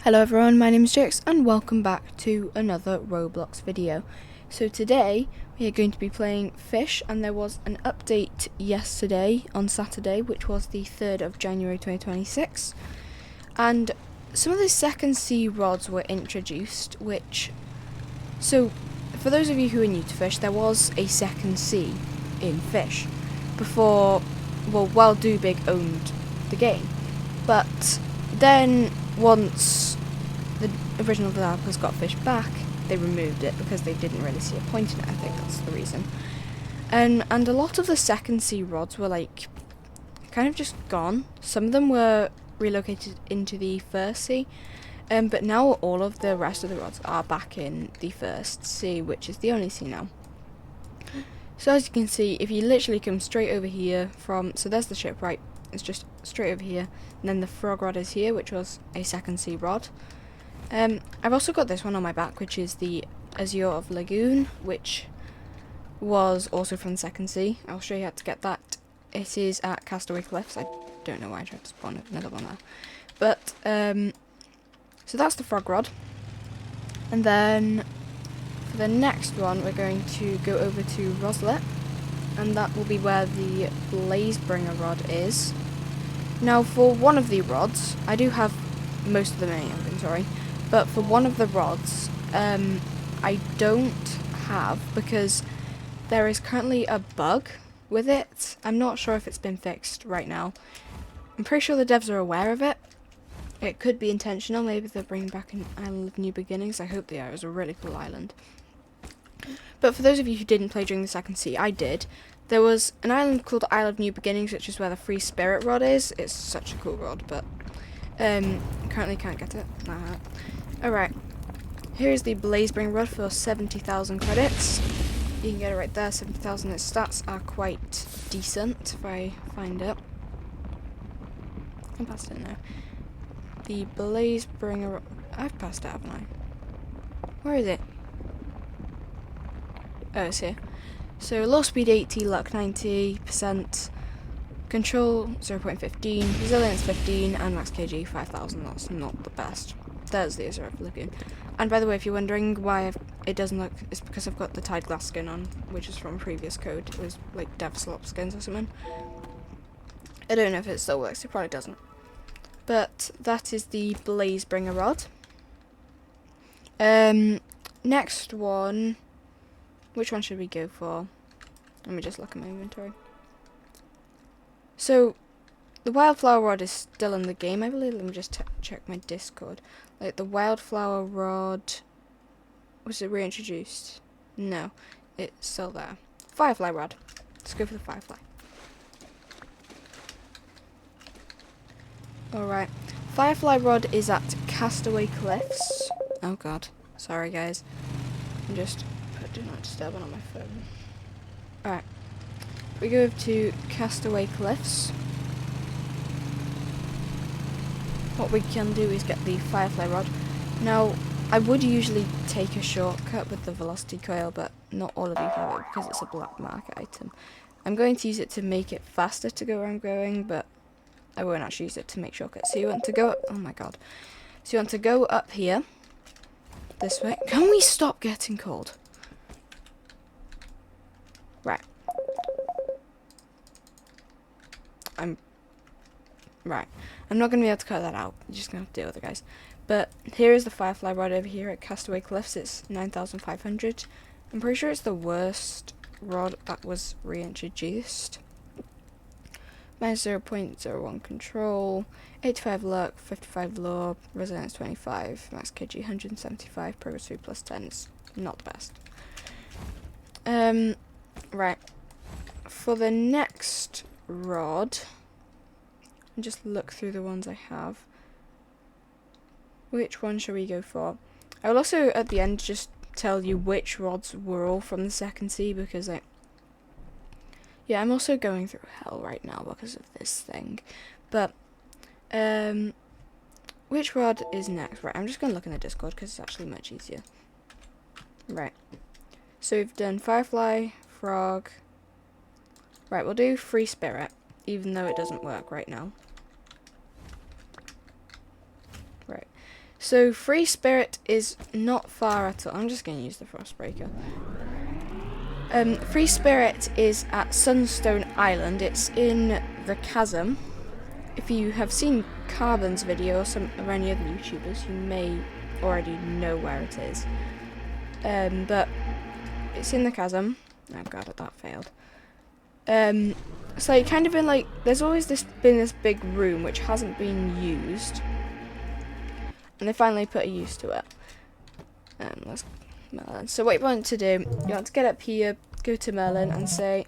Hello everyone, my name is Jix and welcome back to another Roblox video. So today we are going to be playing Fish, and there was an update yesterday on Saturday, which was the 3rd of January 2026, and some of the second sea rods were introduced, so for those of you who are new to Fish, there was a second sea in Fish before, while Doobig owned the game, but then once the original developers got Fish back, they removed it because they didn't really see a point in it. I think that's the reason. And a lot of the second sea rods were like kind of just gone. Some of them were relocated into the first sea, but now all of the rest of the rods are back in the first sea, which is the only sea now. So as you can see, if you literally come straight over here so there's the ship, right? It's just straight over here, and then the frog rod is here, which was a second sea rod. I've also got this one on my back, which is the Azure of Lagoon, which was also from the second sea. I'll show you how to get that. It is at Castaway Cliffs. I don't know why I tried to spawn another one there. But, so that's the frog rod. And then, for the next one, we're going to go over to Roslet, and that will be where the Blazebringer rod is. Now, for one of the rods, I do have most of them in inventory, but for one of the rods, I don't have, because there is currently a bug with it. I'm not sure if it's been fixed right now. I'm pretty sure the devs are aware of it. It could be intentional. Maybe they're bringing back an Island of New Beginnings. I hope they are. It was a really cool island. But for those of you who didn't play during the second sea, I did. There was an island called Isle of New Beginnings, which is where the free spirit rod is. It's such a cool rod, but currently can't get it. Alright, here's the Blazebringer rod for 70,000 credits. You can get it right there, 70,000. Its stats are quite decent, if I find it. I'm past it now. The Blazebringer... I've passed it, haven't I? Where is it? Oh, it's here. So, low speed 80, luck 90%, control 0.15, resilience 15, and max KG 5,000. That's not the best. There's the Azure of Lagoon. And by the way, if you're wondering why it doesn't look, it's because I've got the Tide Glass skin on, which is from a previous code. It was like Dev Slop skins or something. I don't know if it still works, it probably doesn't. But that is the Blazebringer rod. Next one... Which one should we go for? Let me just look at my inventory. So, the Wildflower Rod is still in the game, I believe. Let me just check my Discord. Like, the Wildflower Rod... Was it reintroduced? No, it's still there. Firefly Rod. Let's go for the Firefly. Alright. Firefly Rod is at Castaway Cliffs. Oh god. Sorry, guys. I'm just... do not disturb on my phone. Alright. We go to Castaway Cliffs. What we can do is get the Firefly Rod. Now, I would usually take a shortcut with the Velocity Coil, but not all of you have it because it's a black market item. I'm going to use it to make it faster to go where I'm going, but I won't actually use it to make shortcuts. So you want to go up, oh my god. So you want to go up here, this way. Can we stop getting cold? Right. I'm not going to be able to cut that out. I'm just going to have to deal with it, guys. But here is the Firefly Rod over here at Castaway Cliffs. It's 9,500. I'm pretty sure it's the worst rod that was reintroduced. Minus 0.01 control, 85 luck, 55 lore, resilience 25, max KG 175, progress 3 plus 10. It's not the best. Right. For the next rod, I'll just look through the ones I have. Which one shall we go for? I will also, at the end, just tell you which rods were all from the second sea, because yeah, I'm also going through hell right now because of this thing. But, which rod is next? Right, I'm just going to look in the Discord because it's actually much easier. Right. So we've done Firefly, Frog. Right, we'll do Free Spirit, even though it doesn't work right now. Right. So Free Spirit is not far at all. I'm just going to use the Frostbreaker. Free Spirit is at Sunstone Island. It's in the chasm. If you have seen Carbon's video or any other YouTubers, you may already know where it is. But it's in the chasm. Oh god, that failed. So kind of in like, there's always been this big room which hasn't been used, and they finally put a use to it. Let's Merlin. So what you want to do, you want to get up here, go to Merlin and say,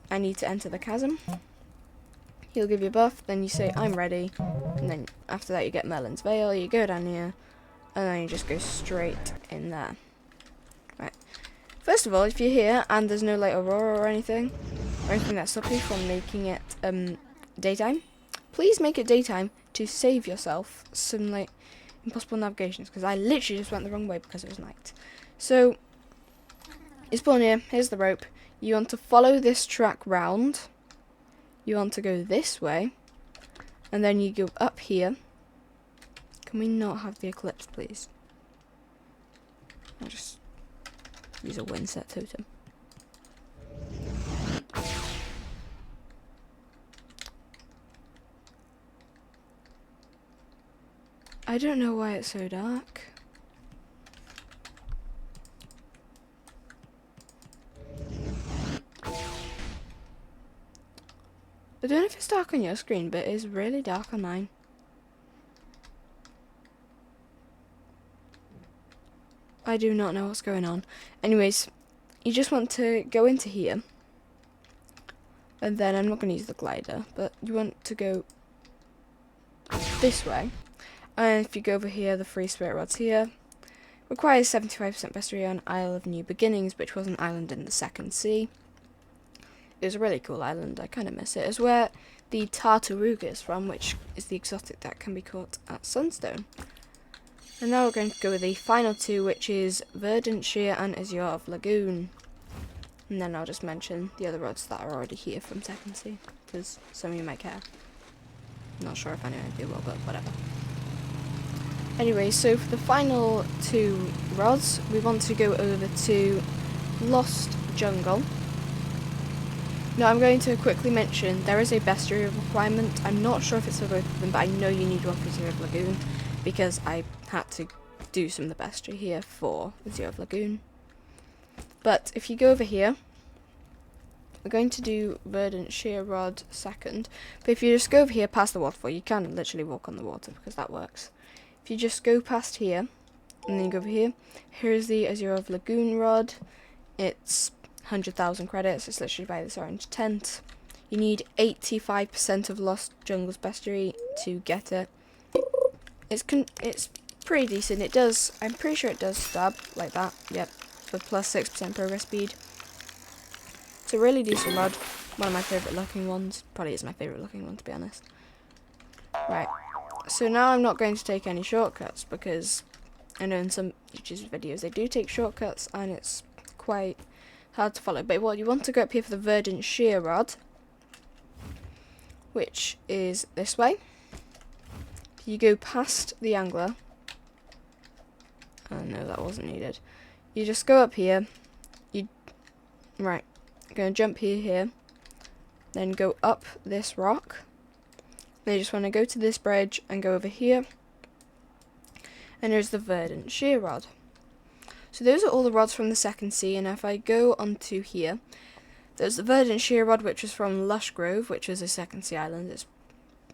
I need to enter the chasm. He'll give you a buff, then you say, I'm ready, and then after that you get Merlin's Veil, you go down here, and then you just go straight in there. Right. First of all, if you're here and there's no like aurora or anything that stops you from making it daytime, please make it daytime to save yourself some like impossible navigations, because I literally just went the wrong way because it was night. So you spawn here, here's the rope, you want to follow this track round, you want to go this way, and then you go up here. Can we not have the eclipse, please? I'll just use a Windset totem. I don't know why it's so dark. I don't know if it's dark on your screen, but it's really dark on mine. I do not know what's going on. Anyways, you just want to go into here. And then I'm not going to use the glider, but you want to go this way. And if you go over here, the Free Spirit Rod's here. Requires 75% bestiary on Isle of New Beginnings, which was an island in the Second Sea. It was a really cool island, I kind of miss it. It's where the Tartaruga is from, which is the exotic that can be caught at Sunstone. And now we're going to go with the final two, which is Verdant Shear and Azure Lagoon. And then I'll just mention the other rods that are already here from Second Sea, because some of you might care. I'm not sure if anyone of you will, but whatever. Anyway, so for the final two rods, we want to go over to Lost Jungle. Now I'm going to quickly mention there is a bestiary requirement. I'm not sure if it's for both of them, but I know you need one for Azure Lagoon, because I had to do some of the bestiary here for Azure Lagoon. But if you go over here, we're going to do Verdant Shear Rod second. But if you just go over here past the waterfall, you can literally walk on the water because that works. If you just go past here, and then you go over here, here's the Azure Lagoon Rod. It's 100,000 credits. It's literally by this orange tent. You need 85% of Lost Jungle's bestiary to get it. It's pretty decent. It does, I'm pretty sure it does stab like that. Yep, with plus 6% progress speed. It's a really decent rod. One of my favourite looking ones. Probably is my favourite looking one, to be honest. Right. So now I'm not going to take any shortcuts, because I know in some YouTube's videos they do take shortcuts and it's quite hard to follow. But what you want to go up here for the Verdant Shear Rod, which is this way. You go past the angler. Oh no, that wasn't needed. You just go up here. Right. You're going to jump here, then go up this rock. Then you just want to go to this bridge and go over here. And there's the Verdant Shear Rod. So those are all the rods from the Second Sea, and if I go onto here, there's the Verdant Shear Rod, which is from Lush Grove, which is a Second Sea island. It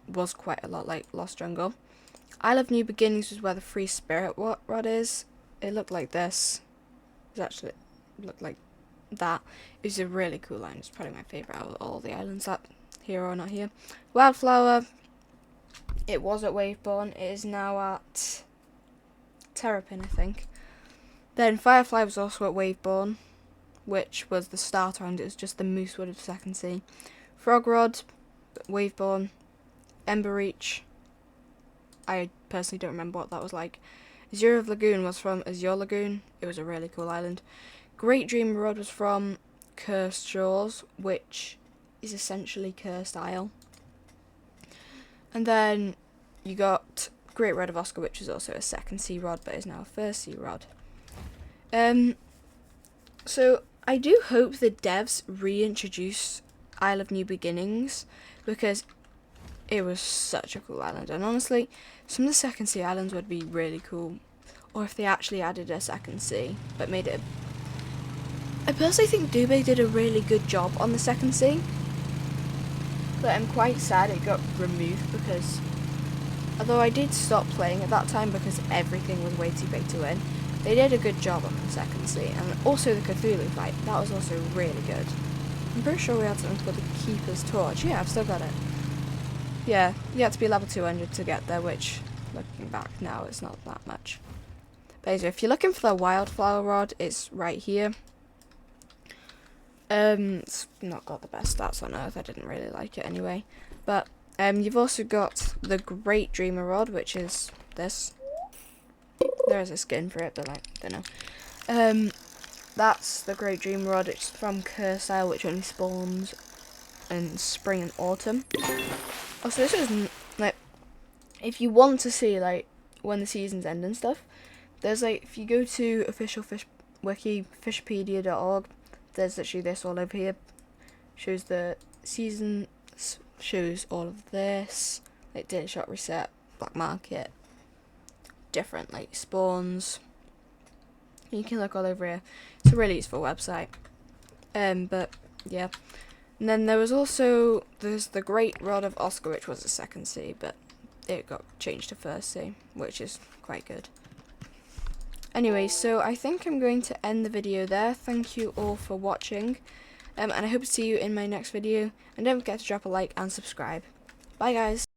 was quite a lot like Lost Jungle. Isle of New Beginnings is where the Free Spirit Rod is. It looked like this. It actually looked like that. It was a really cool island. It's probably my favourite out of all the islands that here or not here. Wildflower. It was at Waveborn. It is now at Terrapin, I think. Then Firefly was also at Waveborn, which was the starter, and it was just the Moosewood of Second Sea. Frogrod, Waveborn, Ember Reach. I personally don't remember what that was like. Azure Lagoon was from Azure Lagoon. It was a really cool island. Great Dream Rod was from Cursed Shores, which is essentially Cursed Isle. And then you got Great Rod of Oscar, which was also a second sea rod, but is now a first sea rod. So I do hope the devs reintroduce Isle of New Beginnings, because it was such a cool island, and honestly, some of the second sea islands would be really cool, or if they actually added a second sea, but made it. I personally think Dubé did a really good job on the second sea, but I'm quite sad it got removed, because although I did stop playing at that time because everything was way too big to win, they did a good job on the second sea, and also the Cthulhu fight, that was also really good. I'm pretty sure we had something called the Keeper's Torch. Yeah, I've still got it. Yeah, you had to be level 200 to get there, which, looking back now, is not that much. But anyway, if you're looking for the Wildflower Rod, it's right here. It's not got the best stats on Earth, I didn't really like it anyway. But, you've also got the Great Dreamer Rod, which is this. There is a skin for it, but like, don't know. That's the Great Dreamer Rod. It's from Curse Isle, which only spawns in spring and autumn. Also, this is like, if you want to see like when the seasons end and stuff, there's like, if you go to official fish wiki, fishpedia.org, there's literally this all over here. Shows the seasons, shows all of this, like Daily Shot Reset, Black Market, different like spawns. You can look all over here. It's a really useful website. But yeah. And then there's the Great Rod of Oscar, which was a second sea, but it got changed to first sea, which is quite good. Anyway, so I think I'm going to end the video there. Thank you all for watching, and I hope to see you in my next video. And don't forget to drop a like and subscribe. Bye guys.